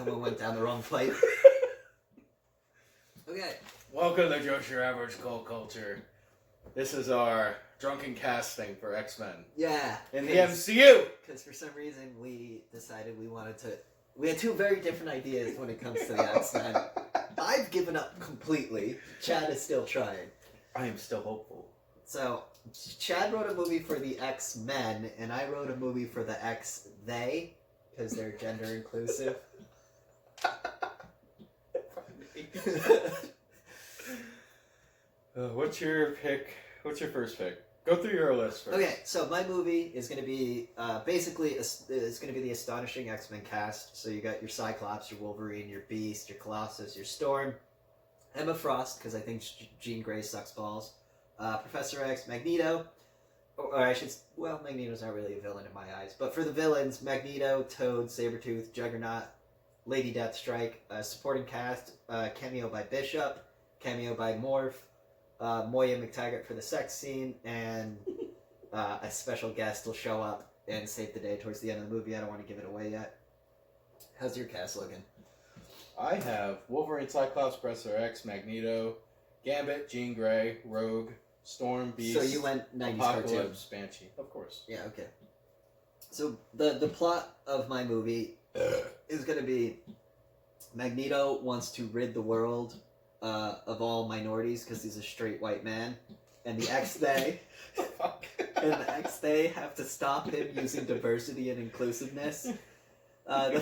Someone went down the wrong pipe. Okay. Welcome to Just Your Average Cult Culture. This is our drunken casting for X-Men. Yeah. In the MCU! Because for some reason we decided we had two very different ideas when it comes to the X-Men. I've given up completely. Chad is still trying. I am still hopeful. So, Chad wrote a movie for the X-Men, and I wrote a movie for the X-They, because they're gender inclusive. What's your pick? What's your first pick? Go through your list first. Okay, so my movie is going to be basically it's going to be the Astonishing X-Men cast. So you got your Cyclops, your Wolverine, your Beast, your Colossus, your Storm, Emma Frost because I think Jean Grey sucks balls, Professor X, Magneto, Magneto's not really a villain in my eyes, but for the villains, Magneto, Toad, Sabretooth, Juggernaut, Lady Deathstrike, supporting cast, cameo by Bishop, cameo by Morph, Moya McTaggart for the sex scene, and a special guest will show up and save the day towards the end of the movie. I don't want to give it away yet. How's your cast looking? I have Wolverine, Cyclops, Professor X, Magneto, Gambit, Jean Grey, Rogue, Storm, Beast, So you went 90s Apocalypse, cartoon. Banshee. Of course. Yeah, okay. So the plot of my movie is going to be Magneto wants to rid the world of all minorities because he's a straight white man, and the X-They have to stop him using diversity and inclusiveness. The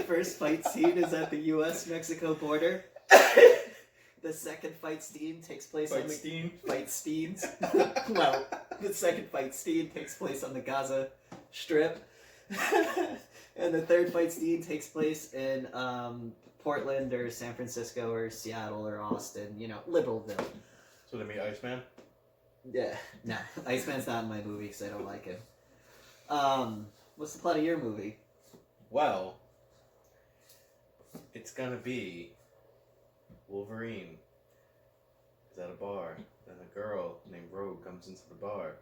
first fight scene is at the U.S.-Mexico border. The second fight scene takes place on the Well, the second fight scene takes place on the Gaza Strip. And the third fight scene takes place in Portland or San Francisco or Seattle or Austin, Liberalville. So they meet Iceman? Yeah, no, Iceman's not in my movie because I don't like him. What's the plot of your movie? Well, it's gonna be Wolverine is at a bar, and a girl named Rogue comes into the bar,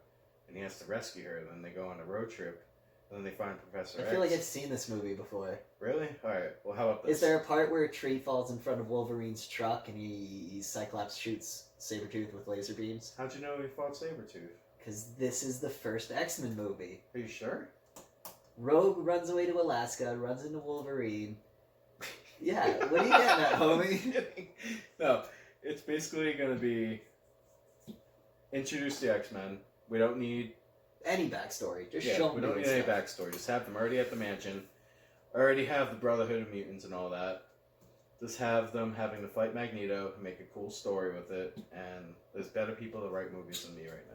and he has to rescue her, and then they go on a road trip. And then they find Professor X. I feel like I've seen this movie before. Really? Alright, well how about this? Is there a part where a tree falls in front of Wolverine's truck and Cyclops shoots Sabretooth with laser beams? How'd you know he fought Sabretooth? Because this is the first X-Men movie. Are you sure? Rogue runs away to Alaska, runs into Wolverine. Yeah, what are you getting at, homie? No, it's basically going to be introduce the X-Men. We don't need any backstory. Just show them. We don't need any backstory. Just have them already at the mansion. Already have the Brotherhood of Mutants and all that. Just have them having to fight Magneto and make a cool story with it. And there's better people to write movies than me right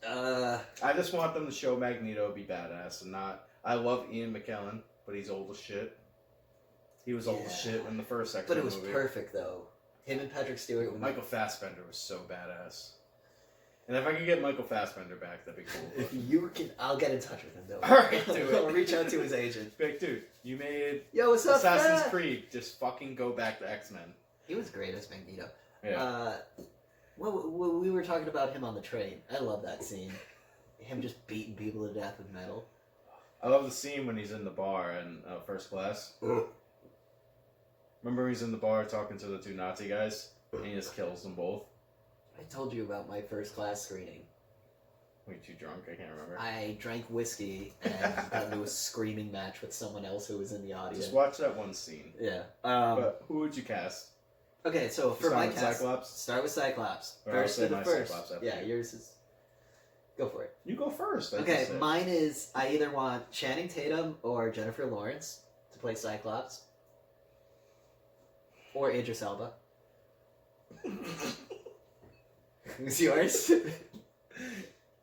now. I just want them to show Magneto be badass and not. I love Ian McKellen, but he's old as shit. He was old as shit in the first X-Men movie. But it was perfect though. Him and Patrick Stewart. Michael Fassbender was so badass. And if I could get Michael Fassbender back, that'd be cool. If you can, I'll get in touch with him though. Alright, do it. I'll reach out to his agent. Big dude, you made what's up, Assassin's Creed. Just fucking go back to X-Men. He was great as Magneto. Yeah. We were talking about him on the train. I love that scene. Him just beating people to death with metal. I love the scene when he's in the bar in First Class. Remember he's in the bar talking to the two Nazi guys? And he just kills them both. I told you about my First Class screening. Were you too drunk? I can't remember. I drank whiskey and got into a screaming match with someone else who was in the audience. Just watch that one scene. Yeah. But who would you cast? Okay, so for my cast, Cyclops? Start with Cyclops. First to the first. Yeah, yours is. Go for it. You go first. Okay, mine is I either want Channing Tatum or Jennifer Lawrence to play Cyclops, or Idris Elba. Who's yours?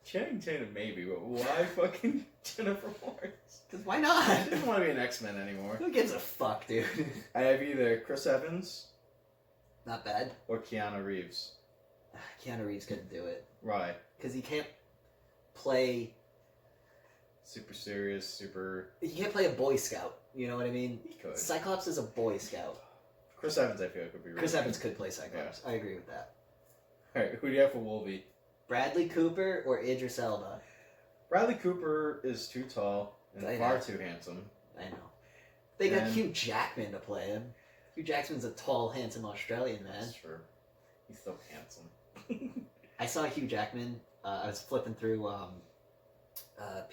Channing Tatum maybe, but why fucking Jennifer Lawrence? Because why not? I don't want to be an X-Men anymore. Who gives a fuck, dude? I have either Chris Evans. Not bad. Or Keanu Reeves. Keanu Reeves couldn't do it. Why? Because he can't play... Super serious, super... He can't play a Boy Scout, you know what I mean? He could. Cyclops is a Boy Scout. Chris Evans, I feel like, would be really Chris Evans could play Cyclops. Yeah. I agree with that. Alright, who do you have for Wolvie? Bradley Cooper or Idris Elba? Bradley Cooper is too tall and far too handsome. I know. They got Hugh Jackman to play him. Hugh Jackman's a tall, handsome Australian man. That's true. He's so handsome. I saw Hugh Jackman. I was flipping through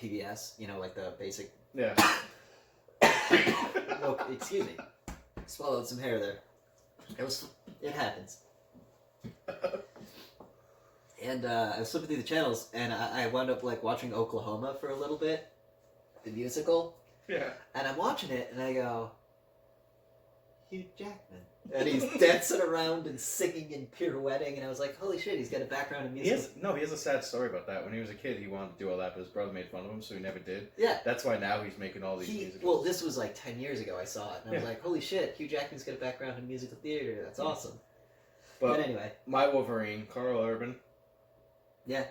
PBS, you know, like the basic... Yeah. Oh, excuse me. Swallowed some hair there. It happens. And I was flipping through the channels, and I wound up like watching Oklahoma for a little bit, the musical. Yeah. And I'm watching it, and I go, Hugh Jackman. And he's dancing around and singing and pirouetting, and I was like, holy shit, he's got a background in music. He has a sad story about that. When he was a kid, he wanted to do all that, but his brother made fun of him, so he never did. Yeah. That's why now he's making all these musicals. Well, this was like 10 years ago I saw it, and I was like, holy shit, Hugh Jackman's got a background in musical theater. That's awesome. But anyway. My Wolverine, Carl Urban. Yeah.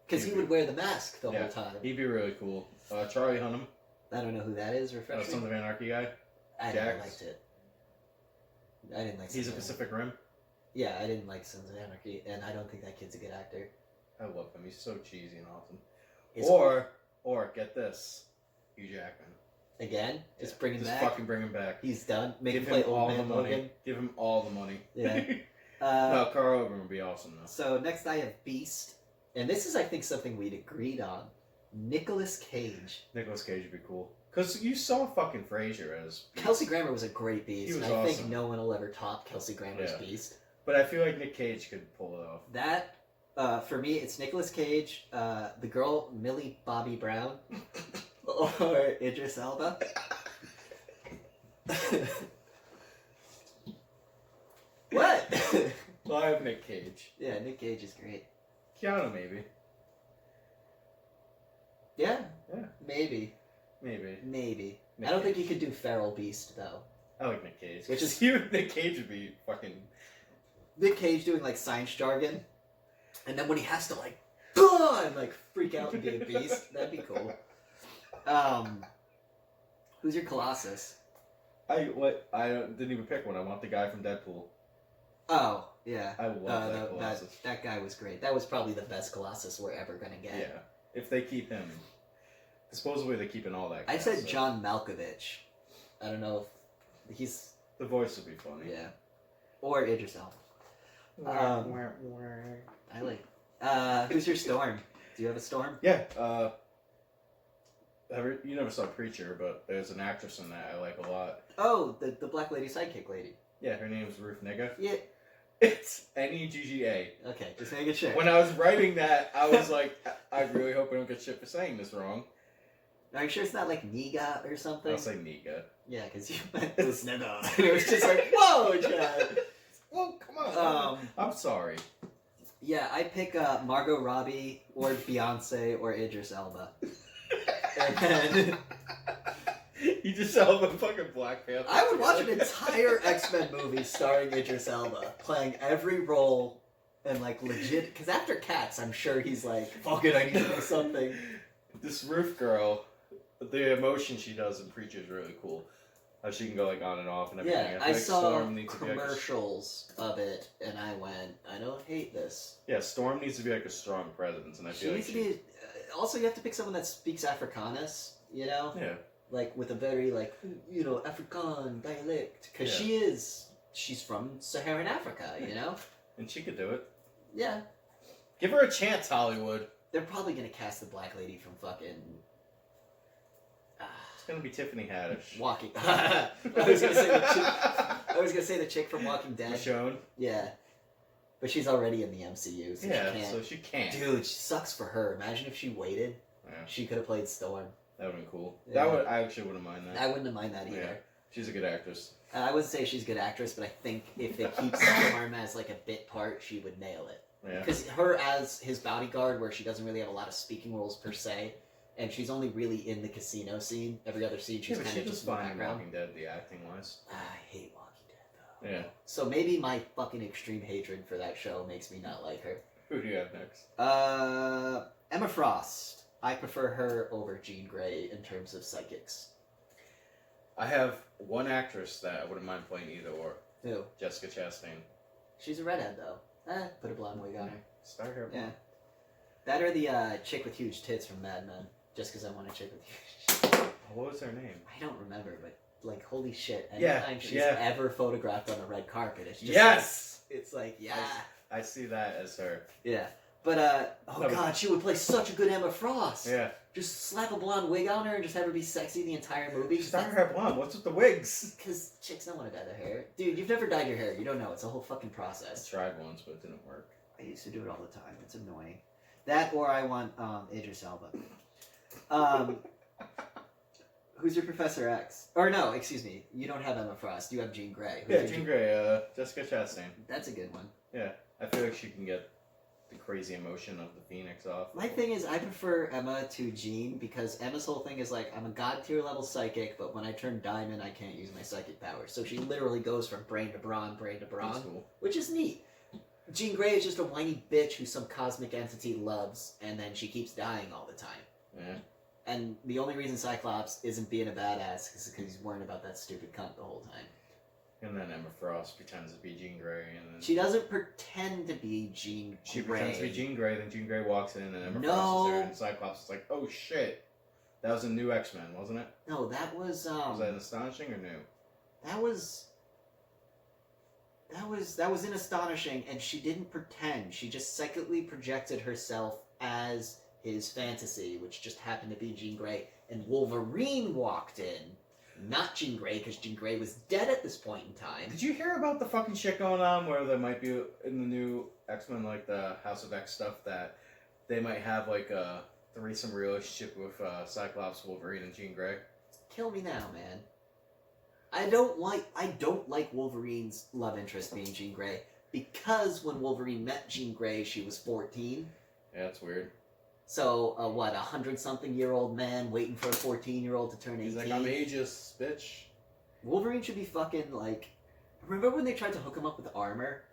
Because he would wear the mask the whole time. He'd be really cool. Charlie Hunnam. I don't know who that is. Refresh me. Sons of Anarchy guy. I never liked it. I didn't like. He's a Pacific Rim. Yeah, I didn't like Sons of Anarchy, and I don't think that kid's a good actor. I love him. He's so cheesy and awesome. Or get this, Hugh Jackman. Again, just bring him back. Just fucking bring him back. He's done. Make him play Old Man Logan. Give him all the money. Yeah. No, Carl Urban would be awesome though. So next I have Beast, and this is I think something we'd agreed on. Nicolas Cage. Nicolas Cage would be cool. Because you saw fucking Frasier as Beast. Kelsey Grammer was a great Beast. He was I awesome. think no one will ever top Kelsey Grammer's Beast. But I feel like Nick Cage could pull it off. That, for me, it's Nicolas Cage, the girl Millie Bobby Brown, or Idris Elba. What? Well, I have Nick Cage. Yeah, Nick Cage is great. Keanu, maybe. Yeah. Yeah. Maybe. I don't think he could do Feral Beast, though. I like Nick Cage. Which is Nick Cage would be fucking... Nick Cage doing, like, science jargon, and then when he has to, like, and, like, freak out and be a beast, that'd be cool. Who's your Colossus? I didn't even pick one. I want the guy from Deadpool. Oh, yeah. I love that Colossus. That guy was great. That was probably the best Colossus we're ever going to get. Yeah. If they keep him. Supposedly they're keeping all that. I said John Malkovich. I don't know if he's... The voice would be funny. Yeah. Or Idris Elba. I like... who's your Storm? Do you have a Storm? Yeah. You never saw Preacher, but there's an actress in that I like a lot. Oh, the black lady sidekick lady. Yeah, her name's Ruth Negga. Yeah. It's Negga. Okay, just making sure. When I was writing that, I was like, I really hope I don't get shit for saying this wrong. Are you sure it's not like Niga or something? I'll say Negga. Yeah, because you went this Negga. And it was just like, whoa, Chad. Well, come on. I'm sorry. Yeah, I pick Margot Robbie or Beyonce or Idris Elba. And then... You just saw the fucking Black Panther. I would watch an entire X-Men movie starring Idris Elba, playing every role and like legit. Because after Cats, I'm sure he's like, fuck it, I need to do something. This Ruth girl, the emotion she does in Preacher is really cool. How she can go like on and off and everything. Yeah, I saw commercials of it, and I went, I don't hate this. Yeah, Storm needs to be like a strong presence, and I feel like she needs to be. Also, you have to pick someone that speaks Afrikaans, you know? Yeah. Like, with a very, like, you know, Afrikaan dialect. Because she's from Saharan Africa, you know? And she could do it. Yeah. Give her a chance, Hollywood. They're probably going to cast the black lady from fucking... It's going to be Tiffany Haddish. Walking... I was going to say the chick from Walking Dead. Michonne? Yeah. But she's already in the MCU, so she can't. So she can't. Dude, she sucks for her. Imagine if she waited. Yeah. She could have played Storm. That would have been cool. Yeah. I actually wouldn't mind that. I wouldn't have mind that either. Yeah. She's a good actress. I wouldn't say she's a good actress, but I think if they keep Storm as like a bit part, she would nail it. Yeah. Because her as his bodyguard, where she doesn't really have a lot of speaking roles per se, and she's only really in the casino scene. Every other scene, she's kind of just in the background. Walking Dead, the acting wise. I hate Walking Dead though. Yeah. So maybe my fucking extreme hatred for that show makes me not like her. Who do you have next? Emma Frost. I prefer her over Jean Grey in terms of psychics. I have one actress that I wouldn't mind playing either or. Who? Jessica Chastain. She's a redhead though. Put a blonde wig on her. Start her. Yeah. That or the chick with huge tits from Mad Men. Just because I want a chick with huge tits. What was her name? I don't remember, but like, holy shit. Anytime she's ever photographed on the red carpet, it's just yes! Like, it's like, yeah. I see that as her. Yeah. But, God, she would play such a good Emma Frost. Yeah. Just slap a blonde wig on her and just have her be sexy the entire movie. She's not her hair blonde. What's with the wigs? Because chicks don't want to dye their hair. Dude, you've never dyed your hair. You don't know. It's a whole fucking process. I tried once, but it didn't work. I used to do it all the time. It's annoying. That or I want Idris Elba. Who's your Professor X? Or no, excuse me. You don't have Emma Frost. You have Jean Grey. Who's Jean Grey. Jessica Chastain. That's a good one. Yeah. I feel like she can get the crazy emotion of the Phoenix off. My thing is, I prefer Emma to Jean because Emma's whole thing is like, I'm a god tier level psychic, but when I turn diamond, I can't use my psychic powers. So she literally goes from brain to brawn, That's cool. which is neat. Jean Grey is just a whiny bitch who some cosmic entity loves, and then she keeps dying all the time. Yeah. And the only reason Cyclops isn't being a badass is because he's worrying about that stupid cunt the whole time. And then Emma Frost pretends to be Jean Grey, and then She doesn't pretend to be Jean Grey. She pretends to be Jean Grey, then Jean Grey walks in, and Emma Frost is there, and Cyclops is like, "Oh shit, that was a new X-Men, wasn't it?" No, that was. Was that Astonishing or new? That was in Astonishing, and she didn't pretend. She just psychically projected herself as his fantasy, which just happened to be Jean Grey. And Wolverine walked in, not Jean Grey, because Jean Grey was dead at this point in time. Did you hear about the fucking shit going on where there might be in the new X-Men, like the House of X stuff, that they might have like a threesome relationship with Cyclops, Wolverine, and Jean Grey? Kill me now, man. I don't like Wolverine's love interest being Jean Grey, because when Wolverine met Jean Grey, she was 14. Yeah, that's weird. So, a 100-something-year-old man waiting for a 14-year-old to turn 18? He's like, I'm ageist, bitch. Wolverine should be fucking, like... Remember when they tried to hook him up with Armor?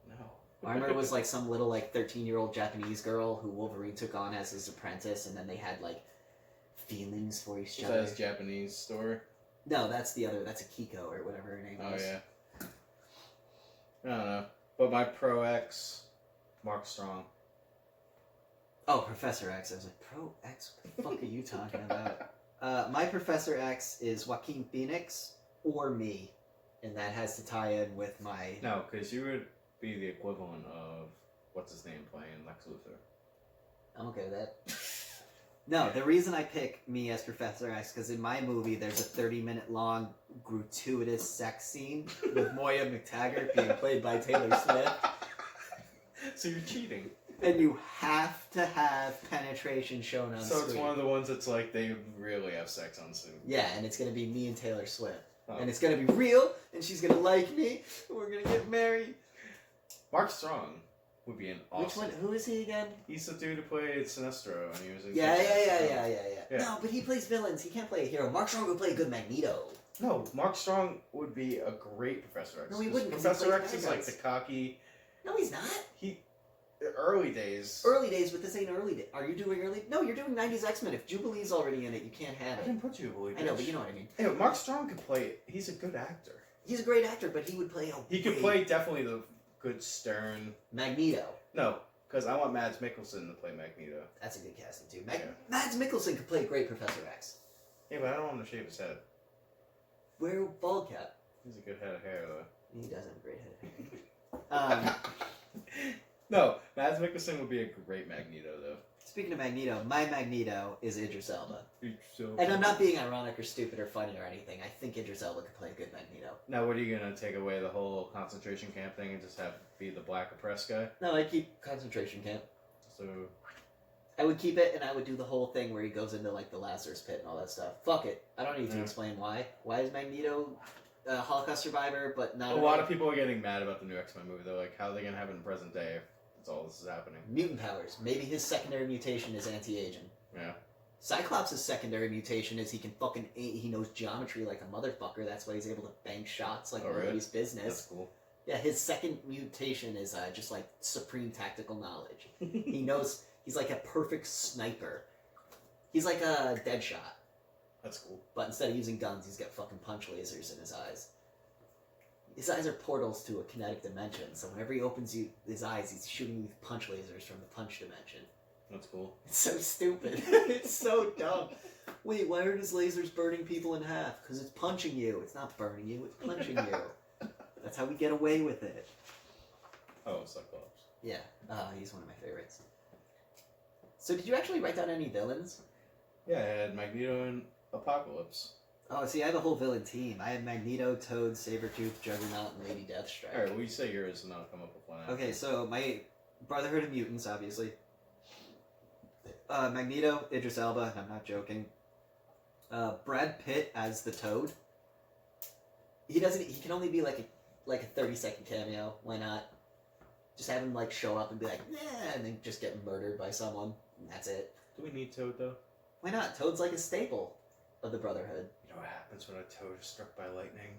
No. Armor was, like, some little, like, 13-year-old Japanese girl who Wolverine took on as his apprentice, and then they had, like, feelings for each other. Is that his Japanese store? No, that's the other... That's Akiko, or whatever her name is. Oh, yeah. I don't know. But my Pro X, Mark Strong. Oh, Professor X. I was like, Pro X? What the fuck are you talking about? My Professor X is Joaquin Phoenix or me. And that has to tie in with my... No, because you would be the equivalent of, what's his name playing, Lex Luthor. I'm okay with that. No, the reason I pick me as Professor X, because in my movie there's a 30-minute long gratuitous sex scene with Moya McTaggart being played by Taylor Swift. So you're cheating. And you have to have penetration shown on screen. So it's one of the ones that's like they really have sex on screen. Yeah, and it's going to be me and Taylor Swift. Oh. And it's going to be real, and she's going to like me, and we're going to get married. Mark Strong would be an awesome... Which one? Who is he again? He's the dude who played Sinestro, and he was in... Yeah. No, but he plays villains. He can't play a hero. Mark Strong would play a good Magneto. No, Mark Strong would be a great Professor X. No, he wouldn't. Professor X is like the cocky... No, he's not. Early days. Early days, but this ain't early days. Are you doing early? No, you're doing 90s X-Men. If Jubilee's already in it, you can't have I it. didn't put Jubilee. I know, but you know what I mean. Yeah, Mark Strong could play it. He's a good actor. He's a great actor, but he would play a He could play definitely the good stern... Magneto. No, because I want Mads Mikkelsen to play Magneto. That's a good casting, too. Mads Mikkelsen could play a great Professor X. Yeah, but I don't want him to shave his head. Wear a bald cap. He's a good head of hair, though. He does have a great head of hair. No, Mads Mikkelsen would be a great Magneto, though. Speaking of Magneto, my Magneto is Idris Elba. And I'm not being ironic or stupid or funny or anything. I think Idris Elba could play a good Magneto. Now, what are you going to take away the whole concentration camp thing and just have be the black oppressed guy? No, I'd keep concentration camp. So... I would keep it, and I would do the whole thing where he goes into, like, the Lazarus pit and all that stuff. Fuck it. I don't need to explain why. Why is Magneto a Holocaust survivor, but not... A lot of people are getting mad about the new X-Men movie. They're like, how are they going to have it in present day if that's all this is happening? Mutant powers. Maybe his secondary mutation is anti-aging. Yeah. Cyclops' secondary mutation is he can fucking... He knows geometry like a motherfucker. That's why he's able to bank shots like nobody's business. That's cool. Yeah, his second mutation is just, like, supreme tactical knowledge. He knows... He's like a perfect sniper. He's like a Deadshot. That's cool. But instead of using guns, he's got fucking punch lasers in his eyes. His eyes are portals to a kinetic dimension, so whenever he opens his eyes, he's shooting with punch lasers from the punch dimension. That's cool. It's so stupid. It's so dumb. Wait, why are his lasers burning people in half? Because it's punching you. It's not burning you, it's punching you. That's how we get away with it. Oh, Cyclops. Yeah, he's one of my favorites. So did you actually write down any villains? Yeah, I had Magneto and Apocalypse. Oh, see, I have a whole villain team. I had Magneto, Toad, Sabretooth, Juggernaut, and Lady Deathstrike. Alright, well, you say yours and I'll come up with one after. Okay, so my Brotherhood of Mutants, obviously. Magneto, Idris Elba, and I'm not joking. Brad Pitt as the Toad. He can only be like a 30-second cameo. Why not? Just have him like show up and be like, yeah, and then just get murdered by someone. And that's it. Do we need Toad, though? Why not? Toad's like a staple of the Brotherhood. You know what happens when a Toad is struck by lightning?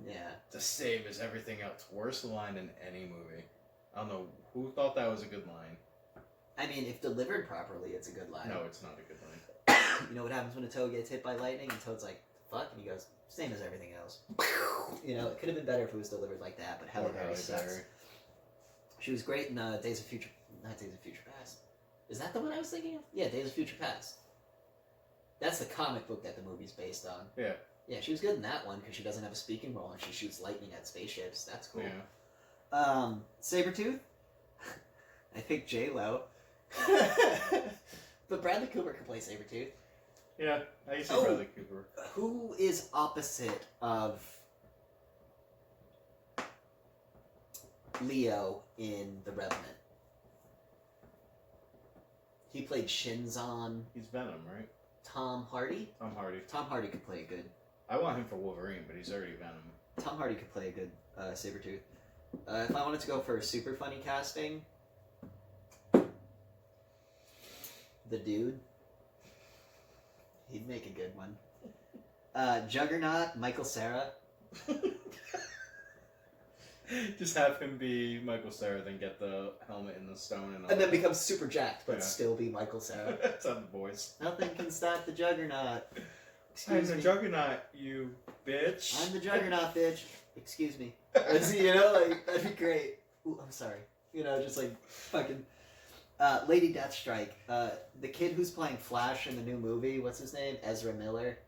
Yeah. The save is everything else. Worst line in any movie. I don't know who thought that was a good line. I mean, if delivered properly, it's a good line. No, it's not a good line. You know what happens when a Toad gets hit by lightning? And Toad's like, fuck, and he goes, same as everything else. You know, it could have been better if it was delivered like that, but Halle Berry sucks. She was great in Days of Future... Not Days of Future Past. Is that the one I was thinking of? Yeah, Days of Future Past. That's the comic book that the movie's based on. Yeah. Yeah, she was good in that one because she doesn't have a speaking role and she shoots lightning at spaceships. That's cool. Yeah. Sabretooth? I think J-Lo. But Bradley Cooper can play Sabretooth. Yeah, I used to say Bradley Cooper. Who is opposite of Leo in The Revenant? He played Shinzon. He's Venom, right? Tom Hardy? Tom Hardy. Tom Hardy could play a good... I want him for Wolverine, but he's already Venom. Tom Hardy could play a good Sabretooth. If I wanted to go for a super funny casting... The Dude. He'd make a good one. Juggernaut, Michael Cera. Just have him be Michael Cera, then get the helmet in the stone and all And then that. become super jacked, but Yeah. still be Michael Cera. That's on the voice. Nothing can stop the Juggernaut. I'm Excuse the me. Juggernaut, you bitch. I'm the Juggernaut, bitch. Excuse me. You know, like, that'd be great. Ooh, I'm sorry. You know, just like fucking... Lady Deathstrike. The kid who's playing Flash in the new movie, what's his name? Ezra Miller.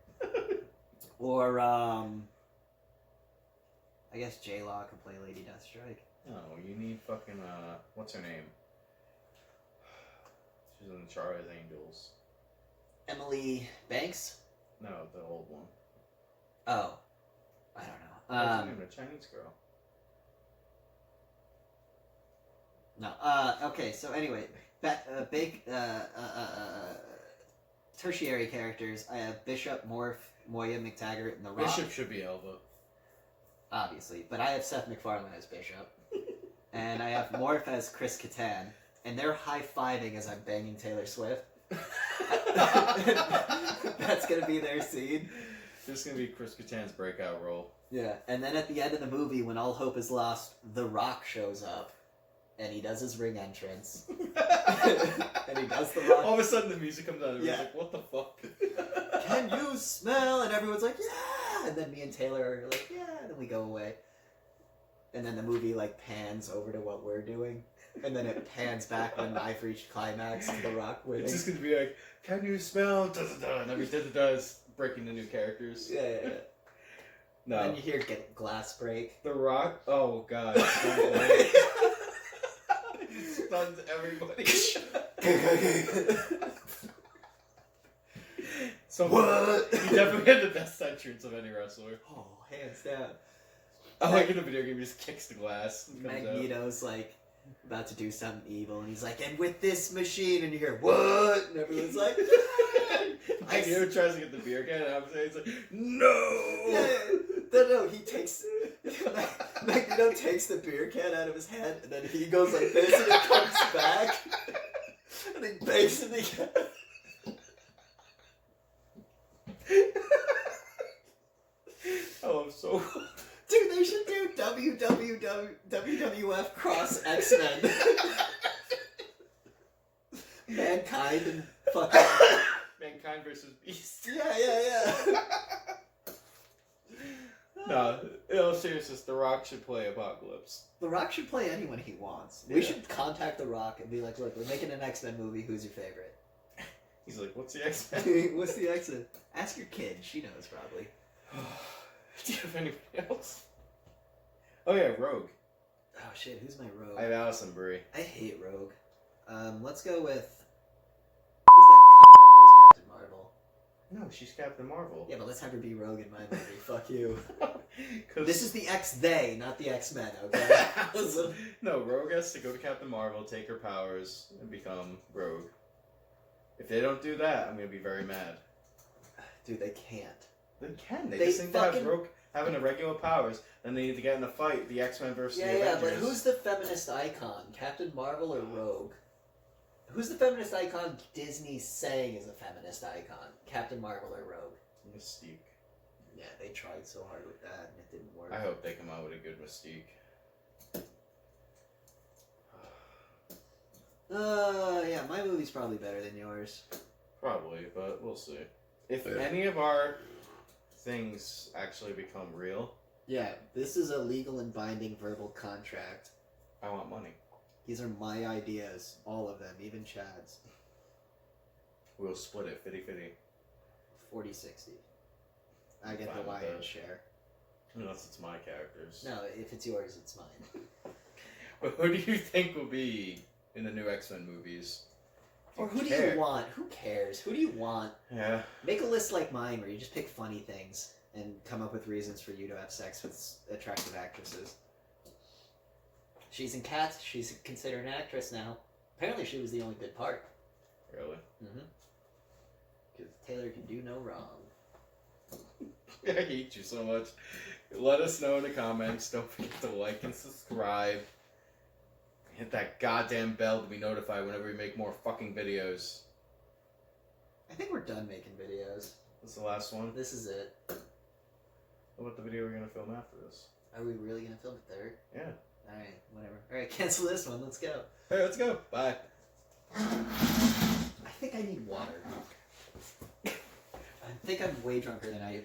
Or, I guess J-Law could play Lady Deathstrike. No, you need fucking, what's her name? She's in Charlie's Angels. Emily Banks? No, the old one. Oh. I don't know. What's her name? The Chinese girl. No. Okay, so anyway, tertiary characters. I have Bishop, Morph, Moya McTaggart, and The Rock. Bishop should be Elba. Obviously, but I have Seth MacFarlane as Bishop. And I have Morph as Chris Kattan. And they're high-fiving as I'm banging Taylor Swift. That's gonna be their scene. This is gonna be Chris Kattan's breakout role. Yeah, and then at the end of the movie, when all hope is lost, The Rock shows up. And he does his ring entrance. And he does the Rock. All of a sudden the music comes out and Yeah. we're like, what the fuck? Can you smell? And everyone's like, yeah! And then me and Taylor are like, yeah, and then we go away. And then the movie like pans over to what we're doing. And then it pans back when I've reached climax to The Rock winning. It's just gonna be like, can you smell? Da-da-da, and every da-da-da is breaking the new characters. Yeah. No. And then you hear glass break. The Rock? Oh god. Stuns everybody. So What? He definitely had the best entrance of any wrestler. Oh, hands down. I like in the video game, he just kicks the glass. And comes out. Magneto's like about to do something evil, and he's like, and with this machine, and you hear, what? And everyone's like, Magneto tries to get the beer can, and I'm saying, he's like, no! No, he takes, Magneto takes the beer can out of his hand, and then he goes like this, and it comes back, and he bangs it again. Oh, I'm so... Dude, they should do WWF cross X-Men. Mankind and fucking... Mankind versus Beast. Yeah. No, in all seriousness, The Rock should play Apocalypse. The Rock should play anyone he wants. Yeah. We should contact The Rock and be like, look, we're making an X-Men movie. Who's your favorite? He's like, what's the X-Men? What's the X-Men? Ask your kid. She knows, probably. Do you have anybody else? Oh yeah, Rogue. Oh shit, who's my Rogue? I have Allison Brie. I hate Rogue. Let's go with... Who's that cunt that plays Captain Marvel? No, she's Captain Marvel. Yeah, but let's have her be Rogue in my movie. Fuck you. 'Cause- This is the X-They, not the X-Men, okay? No, Rogue has to go to Captain Marvel, take her powers, and become Rogue. If they don't do that, I'm gonna be very mad. Dude, they can't. They can. They They just think to have fucking- Rogue having irregular powers, then they need to get in a fight. The X-Men versus the Avengers. But who's the feminist icon? Captain Marvel or Rogue? Who's the feminist icon Disney's saying is a feminist icon? Captain Marvel or Rogue? Mystique. Yeah, they tried so hard with that and it didn't work. I hope they come out with a good Mystique. Yeah, my movie's probably better than yours. Probably, but we'll see. If Yeah. any of our things actually become real, Yeah, this is a legal and binding verbal contract. I want money. These are my ideas, all of them, even Chad's. We'll split it 50-50. 40-60. I get Fine the with lion's that. share. Unless it's my characters. No, if it's yours, it's mine. But who do you think will be in the new X-Men movies? Or who do care. you want? Who cares? Who do you want? Yeah. Make a list like mine where you just pick funny things and come up with reasons for you to have sex with attractive actresses. She's in Cats. She's considered an actress now. Apparently she was the only good part. Really? Mm-hmm. Because Taylor can do no wrong. I hate you so much. Let us know in the comments. Don't forget to like and subscribe. Hit that goddamn bell to be notified whenever we make more fucking videos. I think we're done making videos. This is the last one. This is it. What about the video we're gonna film after this? Are we really going to film a third? Yeah. Alright, whatever. Alright, cancel this one. Let's go. Hey, let's go. Bye. I think I need water. I think I'm way drunker than I